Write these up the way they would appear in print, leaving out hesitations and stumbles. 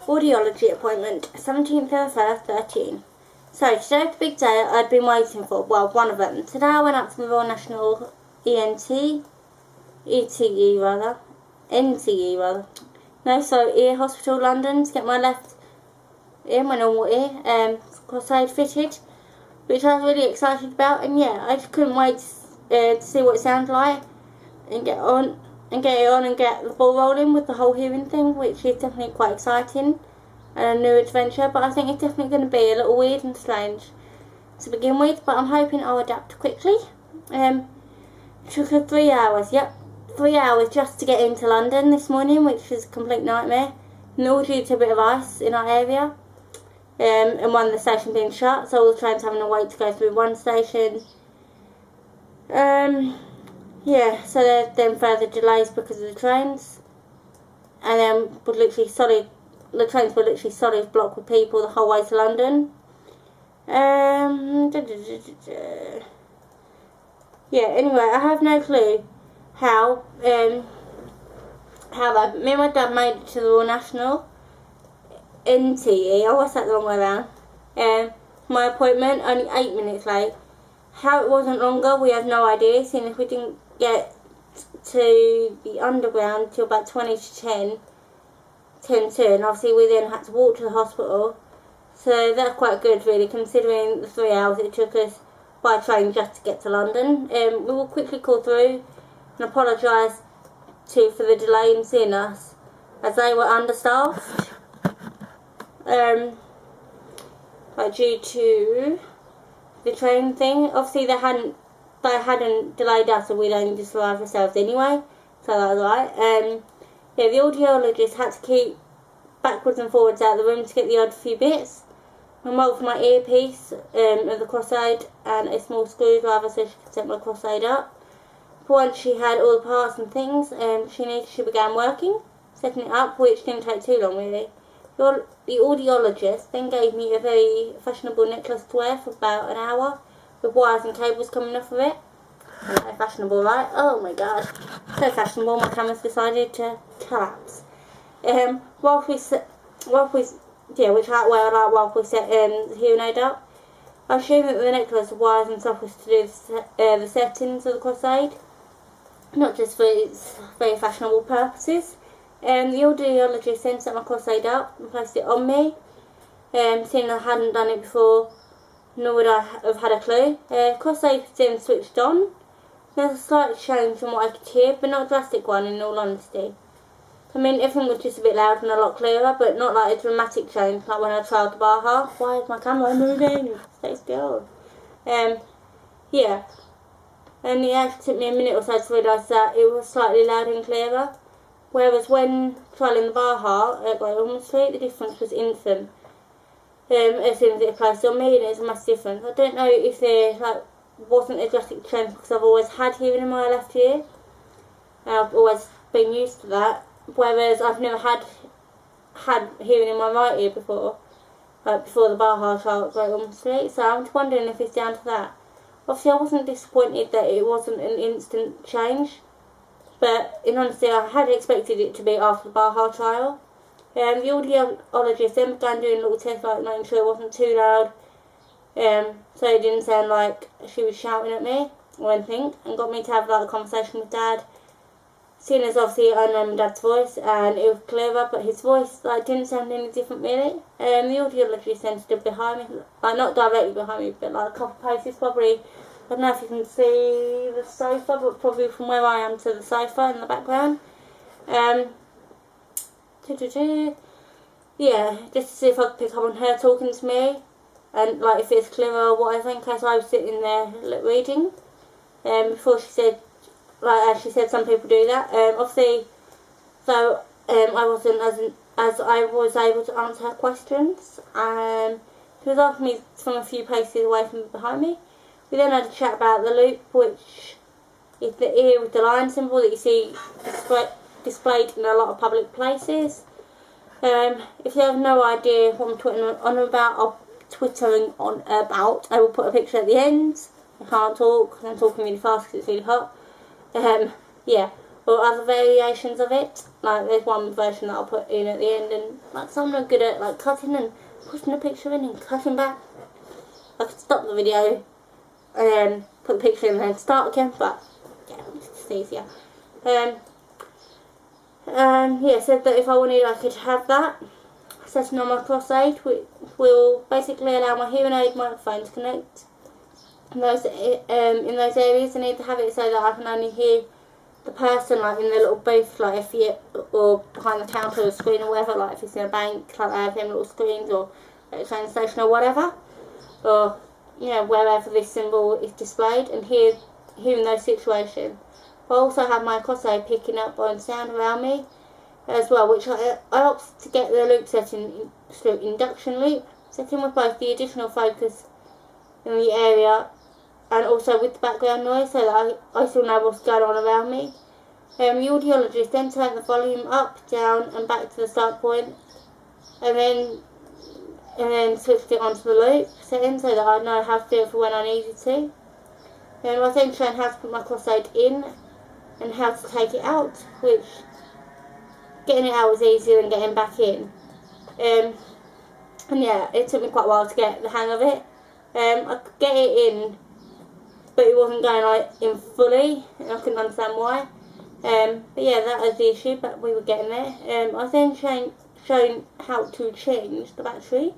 Audiology appointment, 17th of the 1st, 13. So today's the big day I'd been waiting for, well, one of them. Today I went up to the Royal National NTE ear hospital London to get my left ear, my normal ear, cross-eyed fitted, which I was really excited about, and yeah, I just couldn't wait to see what it sounds like and get the ball rolling with the whole hearing thing, which is definitely quite exciting and a new adventure, but I think it's definitely going to be a little weird and strange to begin with, but I'm hoping I'll adapt quickly. It took us 3 hours, 3 hours just to get into London this morning, which was a complete nightmare, and all due to a bit of ice in our area, and one of the stations being shut, so all the trains having to wait to go through one station. Yeah, so there's then further delays because of the trains, and then the trains were literally solid block with people the whole way to London. Yeah, anyway, I have no clue how me and my dad made it to the Royal National NTE, I always said the wrong way around, my appointment only 8 minutes late. How it wasn't longer, we have no idea, seeing as we didn't get to the underground till about 20 to 10 to, and obviously we then had to walk to the hospital, so that's quite good really, considering the 3 hours it took us by train just to get to London. We will quickly call through and apologise for the delay in seeing us, as they were understaffed, due to the train thing. Obviously they hadn't delayed us, and we'd only just arrived ourselves anyway, so that was right. Yeah, the audiologist had to keep backwards and forwards out of the room to get the odd few bits. Remote for my earpiece, of the cross-eyed, and a small screwdriver so she could set my cross-eyed up. Once she had all the parts and things she began working, setting it up, which didn't take too long really. The audiologist then gave me a very fashionable necklace to wear for about an hour, with wires and cables coming off of it. Fashionable, right? Oh my god, so fashionable. My camera's decided to collapse. Whilst we set the hearing aid up, I assume that the necklace of wires and stuff was to do the settings of the cross-aid, not just for its very fashionable purposes. The audiologist then set my cross-aid up and placed it on me. Seeing I hadn't done it before, nor would I have had a clue. Cross-aid was then switched on. There's a slight change from what I could hear, but not a drastic one in all honesty. I mean, everything was just a bit louder and a lot clearer, but not like a dramatic change like when I tried the Baha. Why is my camera moving? Stay still. Yeah. And it actually took me a minute or so to realise that it was slightly louder and clearer. Whereas when trialling the Baha at Great Ormond Street, the difference was instant. As soon as it applies on me, and it's a massive difference. I don't know if there wasn't a drastic change because I've always had hearing in my left ear, and I've always been used to that. Whereas I've never had hearing in my right ear before, before the Baha trial at Great Ormond Street. So I'm just wondering if it's down to that. Obviously, I wasn't disappointed that it wasn't an instant change, but in honesty, I had expected it to be after the Baha trial. The audiologist then began doing little tests, like making sure it wasn't too loud, so it didn't sound like she was shouting at me or anything, and got me to have a conversation with Dad. Seeing as obviously I know my dad's voice, and it was clearer, but his voice didn't sound any different really. The audiologist then stood behind me, not directly behind me, but a couple of paces probably. I don't know if you can see the sofa, but probably from where I am to the sofa in the background. Yeah, just to see if I could pick up on her talking to me, and if it's clearer or whatever, in case I was sitting there reading. Before she said, as she said, some people do that. Obviously, so I wasn't as I was able to answer her questions. She was asking me from a few paces away from behind me. We then had a chat about the loop, which is the ear with the line symbol that you see displayed in a lot of public places. If you have no idea what I'm twittering on about, I will put a picture at the end. I can't talk because I'm talking really fast because it's really hot. Yeah, or other variations of it. Like there's one version that I'll put in at the end, and like some are good at like cutting and pushing the picture in and cutting back. I could stop the video and then put the picture in and then start again, but yeah, it's just easier. Yeah, said that if I wanted I could have that setting on my cross-aid, which will basically allow my hearing aid microphone to connect in those areas. I need to have it so that I can only hear the person like in the little booth, like if you or behind the counter or the screen or whatever, like if it's in a bank, like they have them little screens, or at a train station or whatever, or you know, wherever this symbol is displayed, and here in those situations. I also have my cross-aid picking up on sound around me as well, which I opt to get the loop setting through induction loop setting with both the additional focus in the area and also with the background noise, so that I still know what's going on around me. The audiologist then turned the volume up, down and back to the start point, and then switched it onto the loop setting so that I know how to do it for when I needed to. I was then shown how to put my cross-aid in and how to take it out, which getting it out was easier than getting back in. And yeah, it took me quite a while to get the hang of it. I could get it in, but it wasn't going like in fully, and I couldn't understand why. But yeah, that was the issue, but we were getting there. I was then shown how to change the battery,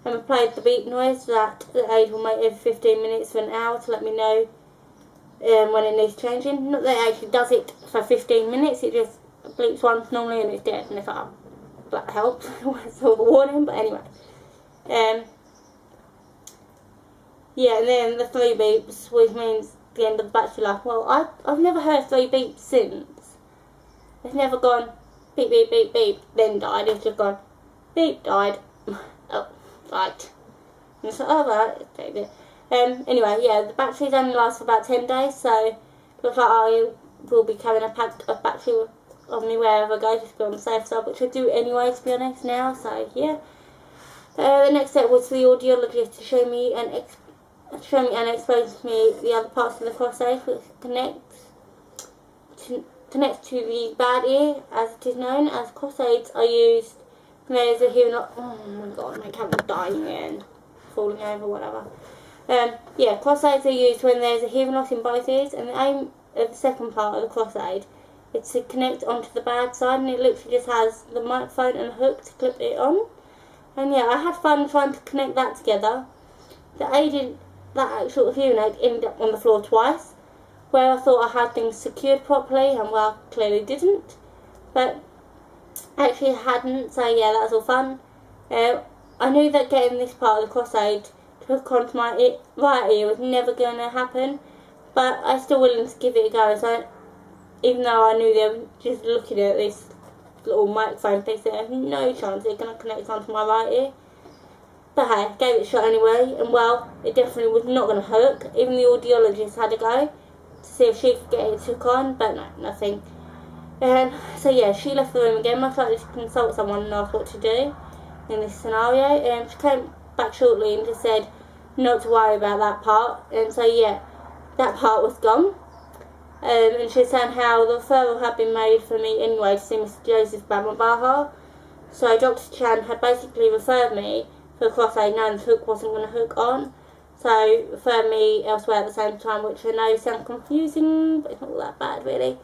and we played the beep noise that the aid will make every 15 minutes for an hour to let me know when it needs changing. Not that it actually does it for 15 minutes, it just bleeps once normally and it's dead, and it's like, oh, that helps. It's sort of a warning, but anyway. Yeah, and then the 3 beeps, which means the end of the battery life. Well, I've never heard 3 beeps since. It's never gone beep, beep, beep, beep, then died. It's just gone beep, died. Oh, right. And it's like, oh, right, take it. Anyway, yeah, the batteries only last for about 10 days, so it looks like I will be carrying a pack of battery on me wherever I go, just to be on the safe side, which I do anyway, to be honest, now, so yeah. The next step was for the audiologist to show me and explain to me the other parts of the cross-aid, which connects to the bad ear, as it is known, as cross-aids are used when there is a hearing loss. Oh my god, my camera's dying again, falling over, whatever. Yeah, cross-aids are used when there is a hearing loss in both ears, and the aim of the second part of the cross-aid is to connect onto the bad side, and it literally just has the microphone and a hook to clip it on. And yeah, I had fun trying to connect that together. That actual hearing aid ended up on the floor twice, where I thought I had things secured properly, and well, clearly didn't. But actually I hadn't, so yeah, that was all fun. I knew that getting this part of the cross-aid to hook onto my right ear was never going to happen, but I was still willing to give it a go. So even though I knew they were just looking at this little microphone piece, there's no chance it's going to connect onto my right ear. But hey, gave it a shot anyway, and well, it definitely was not going to hook. Even the audiologist had a go to see if she could get it to hook on, but no, nothing. So yeah, she left the room again, most likely to consult someone and ask what to do in this scenario. She came back shortly and just said not to worry about that part, and so yeah, that part was gone. And she was saying how the referral had been made for me anyway to see Mr. Joseph Bamabaha. So Dr. Chan had basically referred me for a cross-aid, knowing the hook wasn't going to hook on. So referred me elsewhere at the same time, which I know sounds confusing, but it's not that bad really.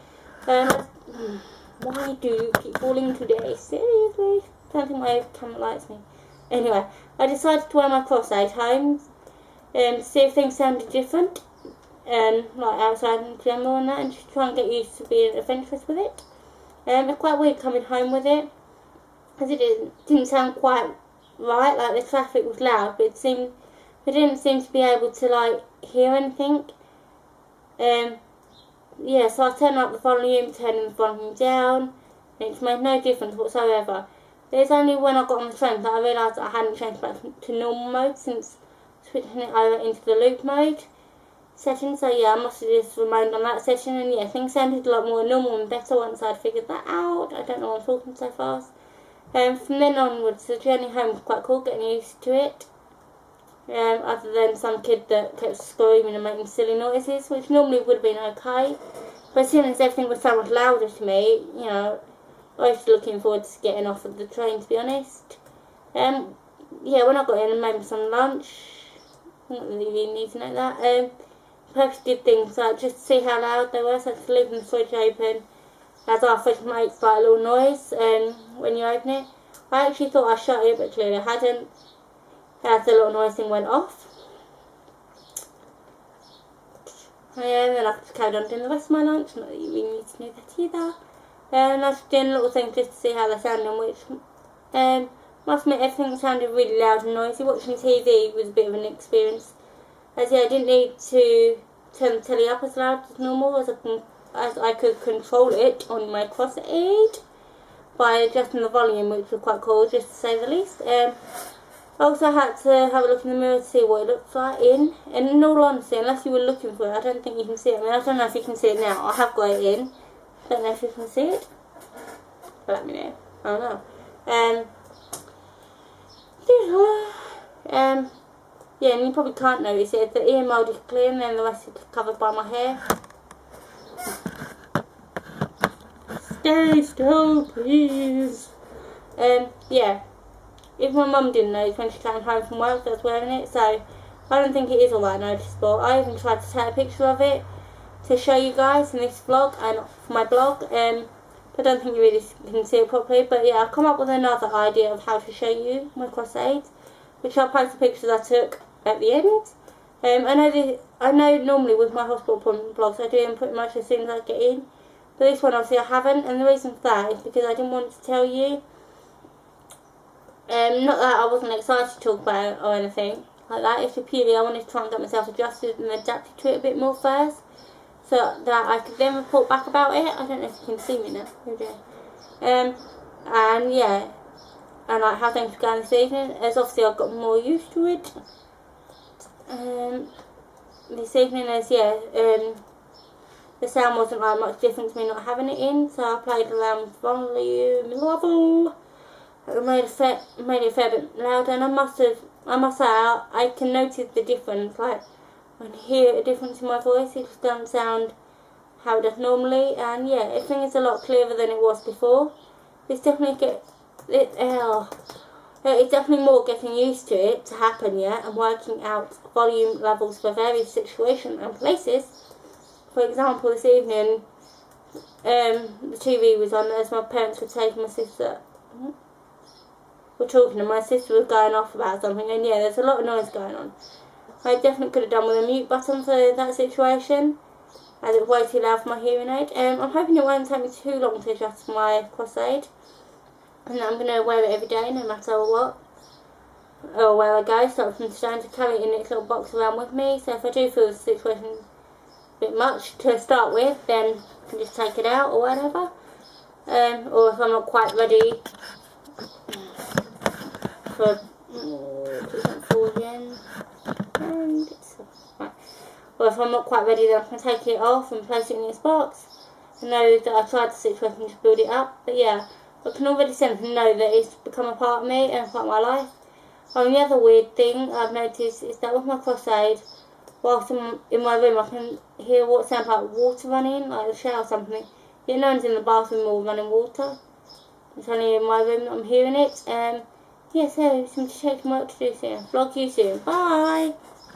Why do you keep falling today? Seriously? Don't think my camera likes me. Anyway, I decided to wear my cross-aid home to see if things sounded different, and like outside in general and that, and just try and get used to being adventurous with it. It's quite weird coming home with it, because it didn't sound quite right. Like the traffic was loud, but it didn't seem to be able to like hear anything. Yeah, so I turned up the volume, turning the volume down, and it's made no difference whatsoever. It's only when I got on the train that I realised that I hadn't changed back to normal mode since switching it over into the loop mode setting. So yeah, I must have just remained on that setting, and yeah, things sounded a lot more normal and better once I'd figured that out. I don't know why I'm talking so fast. From then onwards, the journey home was quite cool, getting used to it. Other than some kid that kept screaming and making silly noises, which normally would have been okay. But as soon as everything was so much louder to me, you know, I was looking forward to getting off of the train, to be honest. Yeah, when I got in, I made some lunch. Not really need to know that. Purpose did things like just to see how loud they were, so I had to leave the fridge open. As our fridge makes like a little noise when you open it. I actually thought I shut it, but clearly I hadn't. As the little noise thing went off. And then I just carried on doing the rest of my lunch, not that you really need to know that either. And I was doing a little thing just to see how they sounded, which must admit everything sounded really loud and noisy. Watching TV was a bit of an experience. As yeah, I didn't need to turn the telly up as loud as normal, as I could control it on my cross aid by adjusting the volume, which was quite cool, just to say the least. I also had to have a look in the mirror to see what it looks like and in all honesty, unless you were looking for it, I don't think you can see it. I mean, I don't know if you can see it now. I have got it in. I don't know if you can see it. But let me know. I don't know. Yeah, and you probably can't notice it. The ear mould is clear and then the rest is covered by my hair. Stay still, please. Yeah. If my mum didn't notice when she came home from work that I was wearing it, so I don't think it is all that noticeable. I even tried to take a picture of it to show you guys in this vlog and for my blog. But I don't think you really can see it properly. But yeah, I've come up with another idea of how to show you my cross aids, which I'll post the pictures I took at the end. I know normally with my hospital appointment vlogs I do them pretty much as soon as I get in, but this one obviously I haven't, and the reason for that is because I didn't want to tell you. Not that I wasn't excited to talk about it or anything like that, it's purely I wanted to try and get myself adjusted and adapted to it a bit more first, so that I could then report back about it. I don't know if you can see me now. And yeah, and like how things were going this evening, as obviously I've got more used to it. This evening, as yeah, the sound wasn't like much different to me not having it in, so I played around with volume level. It made it a fair bit louder, and I must say I can notice the difference. Like I can hear a difference in my voice. It just doesn't sound how it does normally, and yeah, everything is a lot clearer than it was before. It's definitely it's definitely more getting used to it to happen, yeah, and working out volume levels for various situations and places. For example, this evening, the TV was on as my parents were taking my sister. We're talking and my sister was going off about something, and yeah, there's a lot of noise going on. I definitely could have done with a mute button for that situation, as it's way too loud for my hearing aid. I'm hoping it won't take me too long to adjust my cross aid, and I'm going to wear it every day no matter what, or where I go, so I'm starting to carry it in its little box around with me, so if I do feel the situation a bit much to start with, then I can just take it out or whatever, or if I'm not quite ready for or if I'm not quite ready, then I can take it off and place it in its box. I know that I tried the situation to build it up, but yeah, I can already sense and know that it's become a part of me and a part of my life. And the other weird thing I've noticed is that with my cross aid, whilst I'm in my room, I can hear what sounds like water running, like a shower or something. Yet no one's in the bathroom or running water. It's only in my room that I'm hearing it. Yeah, so some to check my what to do soon. Vlog you soon. Bye!